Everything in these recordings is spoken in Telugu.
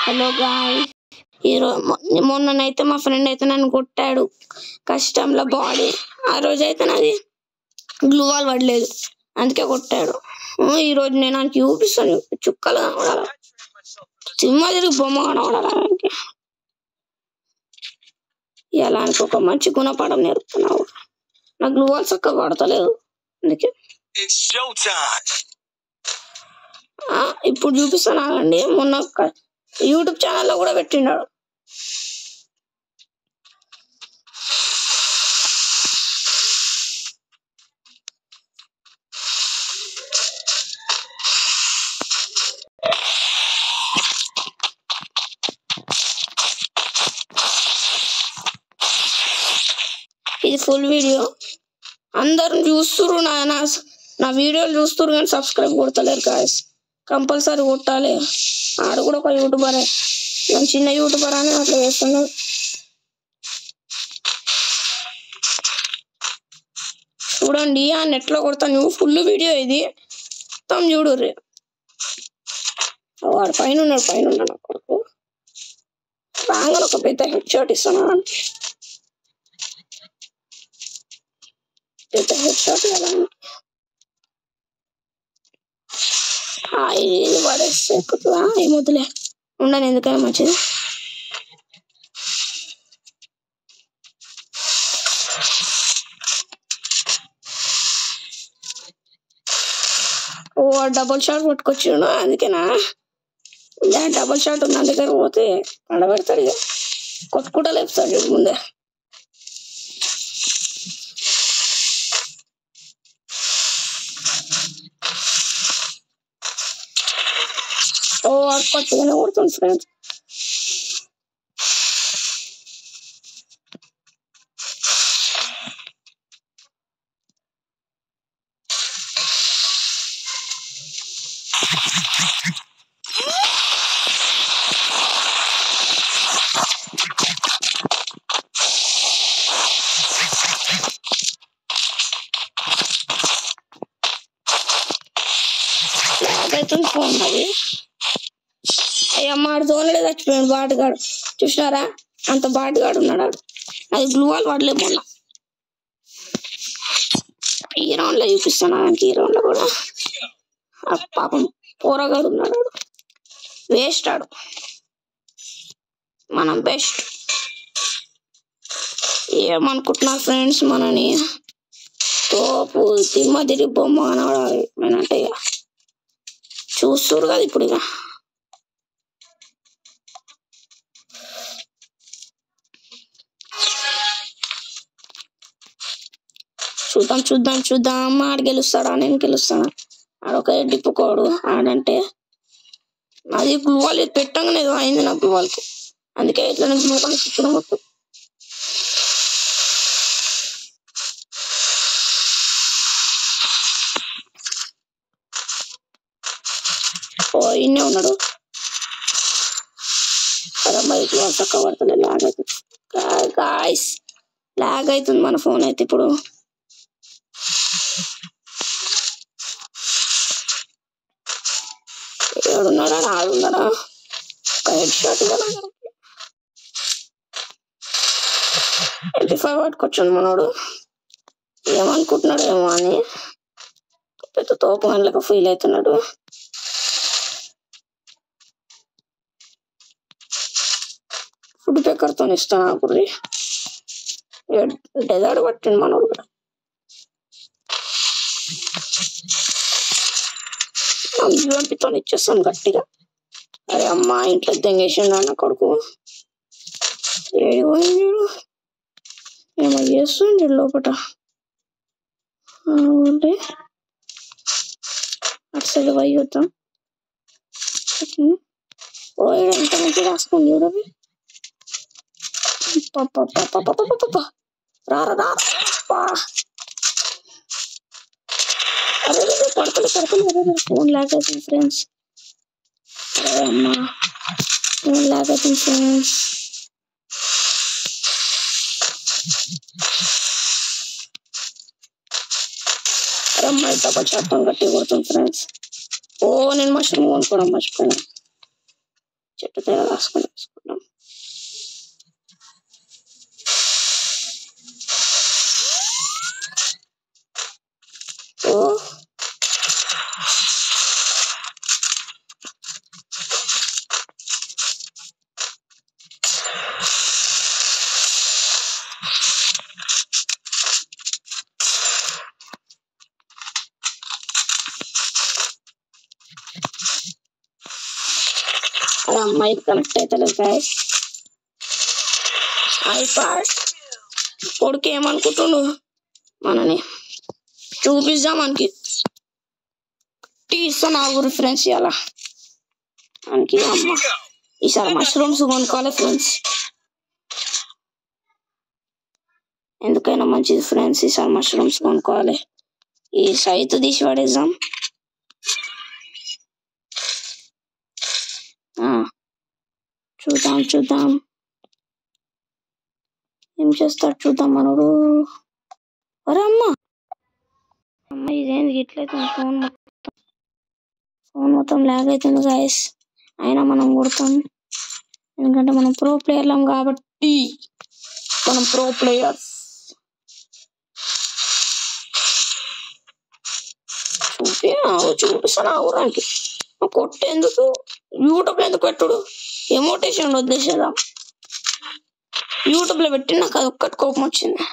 హలో గాయ్స్, మొన్ననైతే మా ఫ్రెండ్ అయితే నన్ను కొట్టాడు కష్టంలో బాడీ. ఆ రోజు అయితే నాది గ్లూ వాల్ పడలేదు, అందుకే కొట్టాడు. ఈ రోజు నేను నాకు చూపిస్తాను, చుక్కలు కనబడాలి, సినిమా తిరిగి బొమ్మ కనబడాలి. ఎలాంటి ఒక మంచి గుణపాఠం నేర్పుతున్నావు. నాకు గ్లూ వాల్ చక్కగా పడతలేదు, అందుకే ఇప్పుడు చూపిస్తాను అండి. మొన్న యూట్యూబ్ ఛానల్లో కూడా పెట్టినాడు. ఇది ఫుల్ వీడియో, అందరు చూస్తురు. నా వీడియోలు చూస్తురు కానీ సబ్స్క్రైబ్ కొడతలేరు గాయ్స్. కంపల్సరీ కొట్టాలి. ఆడు కూడా ఒక యూట్యూబరే, నేను చిన్న యూట్యూబర్ అని అట్లా చేస్తున్నాడు. చూడండి, ఆ నెట్లో కొడతాను, ఫుల్ వీడియో ఇది మొత్తం చూడుర్రి. వాడు పైన ఉన్నాడు నా కొడుకు. రాగానే ఒక పెద్ద హెడ్ షాట్ ఇస్తాను, పెద్ద హెడ్ షాట్ కదా. ఇది పడేస్తే ఎక్కుతుందా? ఏమొద్దులే, ఉండను, ఎందుకైనా మంచిది. డబుల్ షాట్ పట్టుకొచ్చాడు, అందుకేనా డబుల్ షాట్ ఉన్న దగ్గర పోతే పడబెడతాడు, ఇక కొట్టుకుంటా లేపుతాడు ముందే. కొత్తగానే కొడుతుంది ఫ్రెండ్స్. ఫోన్ అది అయ్యమ్మాడు తోలడే చచ్చిపోయాడు బాటుగాడు. చూసినారా, అంత బాటుగాడు ఉన్నాడు. అది గ్లూ వాల్ పడలేదు. మొన్న ఈ రౌండ్ లో చూపిస్తాను, ఈ రౌండ్ లో కూడా పాపం పోరగాడు ఉన్నాడు. వేస్ట్ ఆడు, మనం బెస్ట్. ఏమనుకుంటున్నారు ఫ్రెండ్స్, మనని తోపు తిమ్మ తిరిగి బొమ్మ కనబడాలి నేనంటే. చూస్తురు కదా ఇప్పుడు, ఇక చూద్దాం ఆడు గెలుస్తాడా నేను గెలుస్తాడా. ఆడొక డిప్పుకోడు ఆడంటే. అది గ్లూ వాల్ పెట్టంగానే ఏదో అయింది నా గ్లూ వాల్కి, అందుకే ఇట్లా గ్లూ వాల్ తిప్పడం మొత్తం. ఇన్నే ఉన్నాడు కదా, మరి గ్లూ వాల్ చక్కగా పడుతుంది. లాగ్ అవుతుంది గాయ్స్, లాగ్ అవుతుంది మన ఫోన్ అయితే. ఇప్పుడు ఏడున్నాడా, ఆడున్నాడా, ఒక హెడ్ షాట్ కదా. 85 పట్టుకొచ్చాడు మనోడు. ఏమనుకుంటున్నాడు ఏమో అని పెద్ద తోపు గంటలకు ఫీల్ అవుతున్నాడు. ఫుడ్ పేకర్తో ఇస్తాను అప్పుడు. డెజర్ట్ పట్టింది మనోడు కూడా. పంపితో ఇచ్చేస్తాను గట్టిగా. అరే అమ్మ, ఇంట్లో దెంగేసిండు అన్న కొడుకు. ఏమో చేస్తుంది లోపల. అటు సైడ్ పోయి చూద్దాం. ఎంత మంచిగా రాసుకుంది చూడవి. రారా పడుతుంది ఫోన్ లాగ్ అవుతుంది ఫ్రెండ్స్. అరే అమ్మా, ఫోన్ లాగ్ అవుతుంది ఫ్రెండ్స్. అమ్మాయి డబల్ షాట్ గట్టి కొడుతుంది ఫ్రెండ్స్. నేను మష్రూమ్ కొనుక్కోవడం మర్చిపోయాను. చెట్టు తెర రాసుకొని వేసుకుంటాం. ఓ అమ్మాయి కనెక్ట్ అవుతలేదు గాయస్. ఐపాడ్ కొడుకు ఏమనుకుంటుండు మనని చూపిద్దాం మనకి తీస్తున్నా ఊరు ఫ్రెండ్స్. ఇలా మనకి అమ్మ ఈసారి మష్రూమ్స్ కొనుక్కోవాలి ఫ్రెండ్స్, ఎందుకైనా మంచిది ఫ్రెండ్స్. ఈసారి మష్రూమ్స్ కొనుక్కోవాలి. ఈ సైతు తీసి పడేద్దాం. చూద్దాం ఏం చేస్తాడు చూద్దాం మనడు. అరే అమ్మ ఇదేంది ఇట్లయితే ఫోన్ మొత్తం లాగ్ అవుతుంది గాయస్. అయినా మనం కొడతాం ఎందుకంటే మనం ప్రో ప్లేయర్లం కాబట్టి. మనం ప్రో ప్లేయర్స్. చూపిస్తాను ఊరానికి కొట్టేందుకు యూట్యూబ్ లో ఎందుకు పెట్టుడు, ఎమోటేషన్ వదిలేసేదా. యూట్యూబ్ లో పెట్టి నాకు అది ఒక్కటి కోపం వచ్చింది.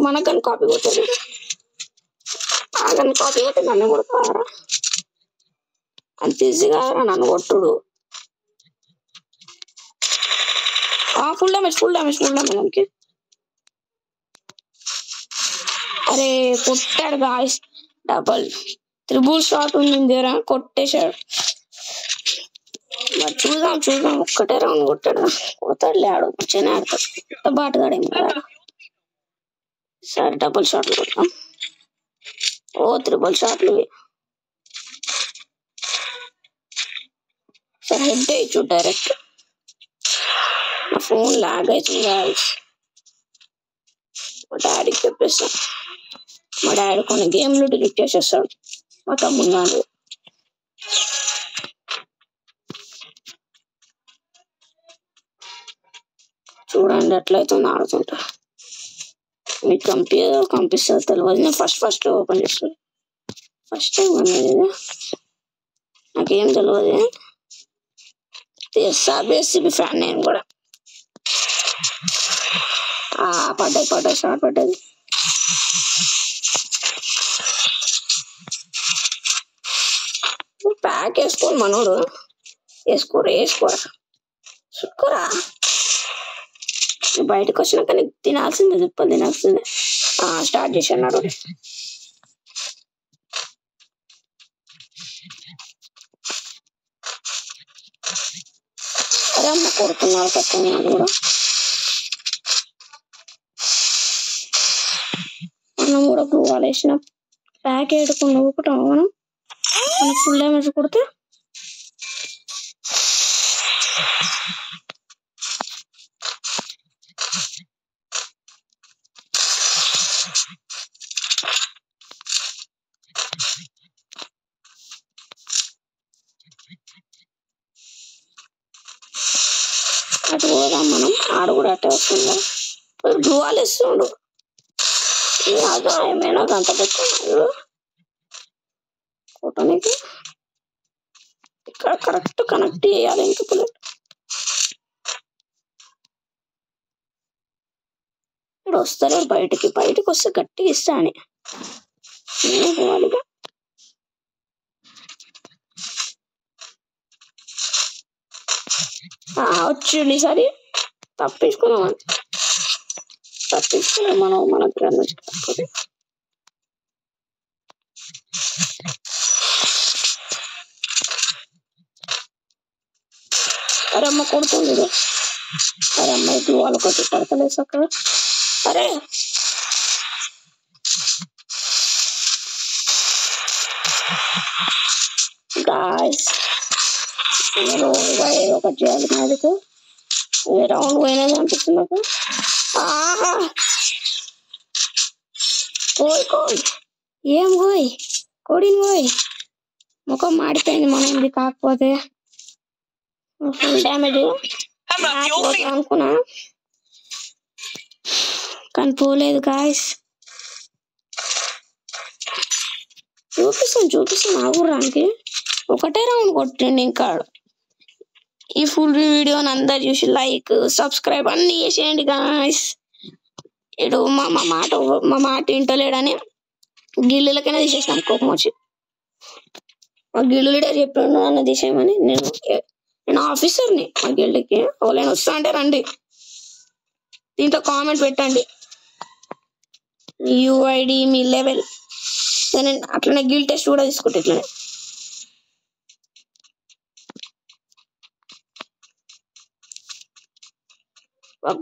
మనకని కాపీ కొట్టాడు, ఆగని కాపీ కొట్టి నన్ను కొడతారా? అంత ఈజీగా నన్ను కొట్టుడు. ఫుల్ డ్యామేజ్ మనకి. అరే కొట్టాడు గాయస్, డబల్ త్రిబుల్ షాట్ ఉంది దగ్గర, కొట్టేశాడు. మరి చూద్దాం ఒక్కటే రౌండ్ కొట్టాడు, కొడతాడు లేడు మంచిగానే ఆడతాడు, బాటగాడేం కదా. సరే డబుల్ షాట్లు కొడతాం. ఓ త్రిబుల్ షాట్లు. సరే హెడ్ వేయచ్చు డైరెక్ట్. నా ఫోన్ లాగ్ అవుతుంది గాయస్. మా డాడీకి చెప్పేస్తాను, మా డాడీ కొన్ని గేమ్లు డిలీట్ చేసేస్తాడు మా తమ్ముడు నాన్న. చూడండి ఎట్లయితుంది ఆడుతుంటా. మీకు కంపిస్తుంది తెలియదు. నేను ఫస్ట్ ఓపెన్ చేస్తాను. ఫస్ట్ టైం అనేది నాకేం తెలియదు. బేసిబి ఫ్యాన్ నేను కూడా. పడ్డాయి షార్ట్ పడ్డది. ప్యాక్ వేసుకోని మనోడు వేసుకోరా. బయటకు వచ్చినాక నీకు తినాల్సిందే, తిప్పలు తినాల్సిందే. స్టార్ట్ చేశాడు. అరే అమ్మ కొడుతున్నారు కట్టున్నాడు కూడా. మనం కూడా గ్లూవాల్ వేసిన ప్యాక్ వేయకుండా ఊపుతాము మనం ఫుల్ డ్యామేజ్ కొడితే. అటు పోదాం మనం, ఆడు కూడా అట్టే వస్తుందా. గ్లూవాల్ వేస్తుండు, అదో ఏమైనా గంట పెట్టుకున్నాడు కొట్టనికి. ఇక్కడ కరెక్ట్ కనెక్ట్ చేయాలి ఇంక బుల్లెట్. ఇక్కడ వస్తారు బయటికి వస్తే గట్టిగా ఇస్తా అని నేను పోవాలిగా. వచ్చిండి ఈసారి తప్పించుకున్నాం మనం మన దగ్గర నుంచి. అరే అమ్మ కొడుతుంది. అరే అమ్మాయికి వాళ్ళు ఒకటి పడతలేదు అక్కడ. అరే గాయస్. ఏదో ఒకటి చేయాలి నాదికు. రౌండ్ పోయినది అనిపిస్తుంది నాకు. ఆహా కోయ్ కోయ్, ఏం కోయ్, కోడిని కోయ్. ముఖం మాడిపోయింది మనది. కాకపోతే ఫుల్ డ్యామేజ్ అనుకున్నా కానీ పోలేదు గాయస్. చూపిస్తాను ఆగురానికి. ఒకటే రౌండ్ కొట్టండి ఇంకా. ఈ ఫుల్ వీడియోని అందరు చూసి లైక్ సబ్స్క్రైబ్ అన్ని చేసేయండి గాయస్. ఇడు మా మాట వింటలేడని గిల్లులకైనా తీసేసాను కోపం వచ్చి. మా గిల్లు లీడర్ చెప్పాడు అన్న తీసేయమని. నేను ఆఫీసర్ని మా గిల్లుకి. ఎవరైనా వస్తా అంటే రండి, దీంట్లో కామెంట్ పెట్టండి యూఐడి మీ లెవెల్. నేను అట్లనే గిల్ టెస్ట్ కూడా తీసుకుంటా. ఇట్లనే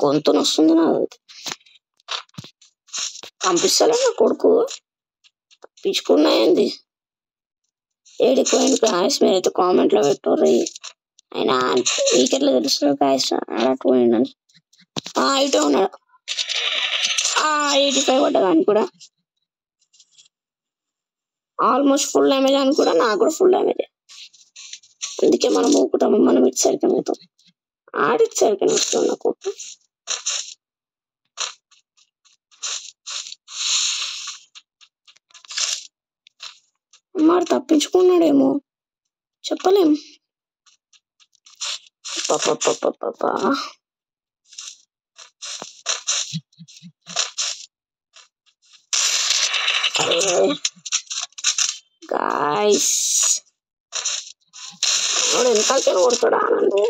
గొంతును వస్తుంది నాది. పంపిస్తలే నా కొడుకు. తప్పించుకున్నాయండి. ఏడిపోయింది గాయస్. మీరైతే కామెంట్లో పెట్టుర్రి. ఆయన మీకెట్లా తెలుస్తుంది గాయస్ అలా పోయిందని. ఇటే ఉన్నాడు. 85 పడ్డదా అని కూడా. ఆల్మోస్ట్ ఫుల్ డ్యామేజ్ అని కూడా. నాకు కూడా ఫుల్ డ్యామేజ్. అందుకే మనం ఊపుకుంటాము. మనం ఇటు సరికనే అవుతాం. ఆడిటు సరికనే వస్తాం నా కొట్టు. మరి తప్పించుకున్నాడేమో చెప్పలేం. గాయస్ వెనకాలకే కొడతాడా నన్ను?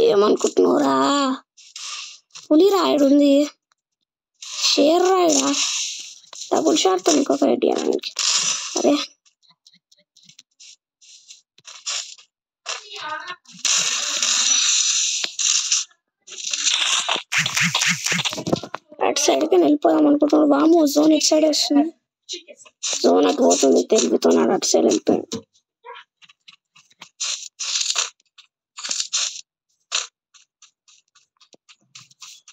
ఏమనుకుంటున్నావురా? పులి రాయుడు ఉంది, షేర్ రాయుడా? డబుల్ షాట్ ఇంకొక ఐడియా మనకి. అరే అటు సైడ్కి వెళ్ళిపోదాం అనుకుంటున్నాడు. బాము జోన్ ఇటు సైడ్ వస్తుంది. జోన్ అటు పోతుంది, తెలుగుతున్నాడు. అటు సైడ్ వెళ్ళిపోయాడు.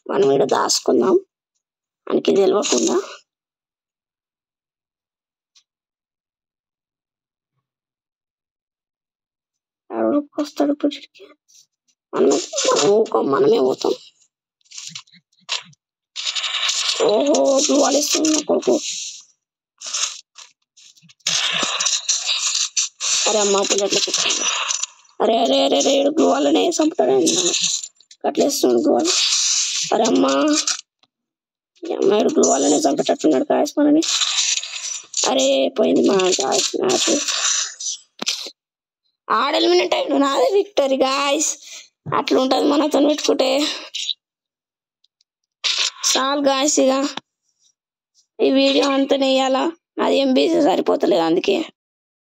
మనం ఇక్కడ దాచుకుందాం మనకి తెలియకుండా. వస్తాడు ఇప్పుడు. మనమే పోతాం. ఓహో వాడేస్తున్నా కొడుకు. అరే అమ్మ పుల్లట్లు చెప్తాను. అరే అరే అరే రే గ్లూ వాళ్ళనే చంపుతాడండి. అట్లేస్తున్నాడు గ్లూ వాళ్ళు. అరే అమ్మ అమ్మాయిడు గ్లూ వాళ్ళనే చంపేటట్టున్నాడు గాయస్ మనని. అరే పోయింది మా గాయస్ మ్యాచ్. ఎలిమినేట్ అయ్యాడు. నాదే విక్టరీ గాయస్. అట్లా ఉంటుంది మనతో పెట్టుకుంటే. చాలు గాయస్, ఇక ఈ వీడియో అంతా నెయ్యాలా. అది ఎంబీ సరిపోతలేదు అందుకే.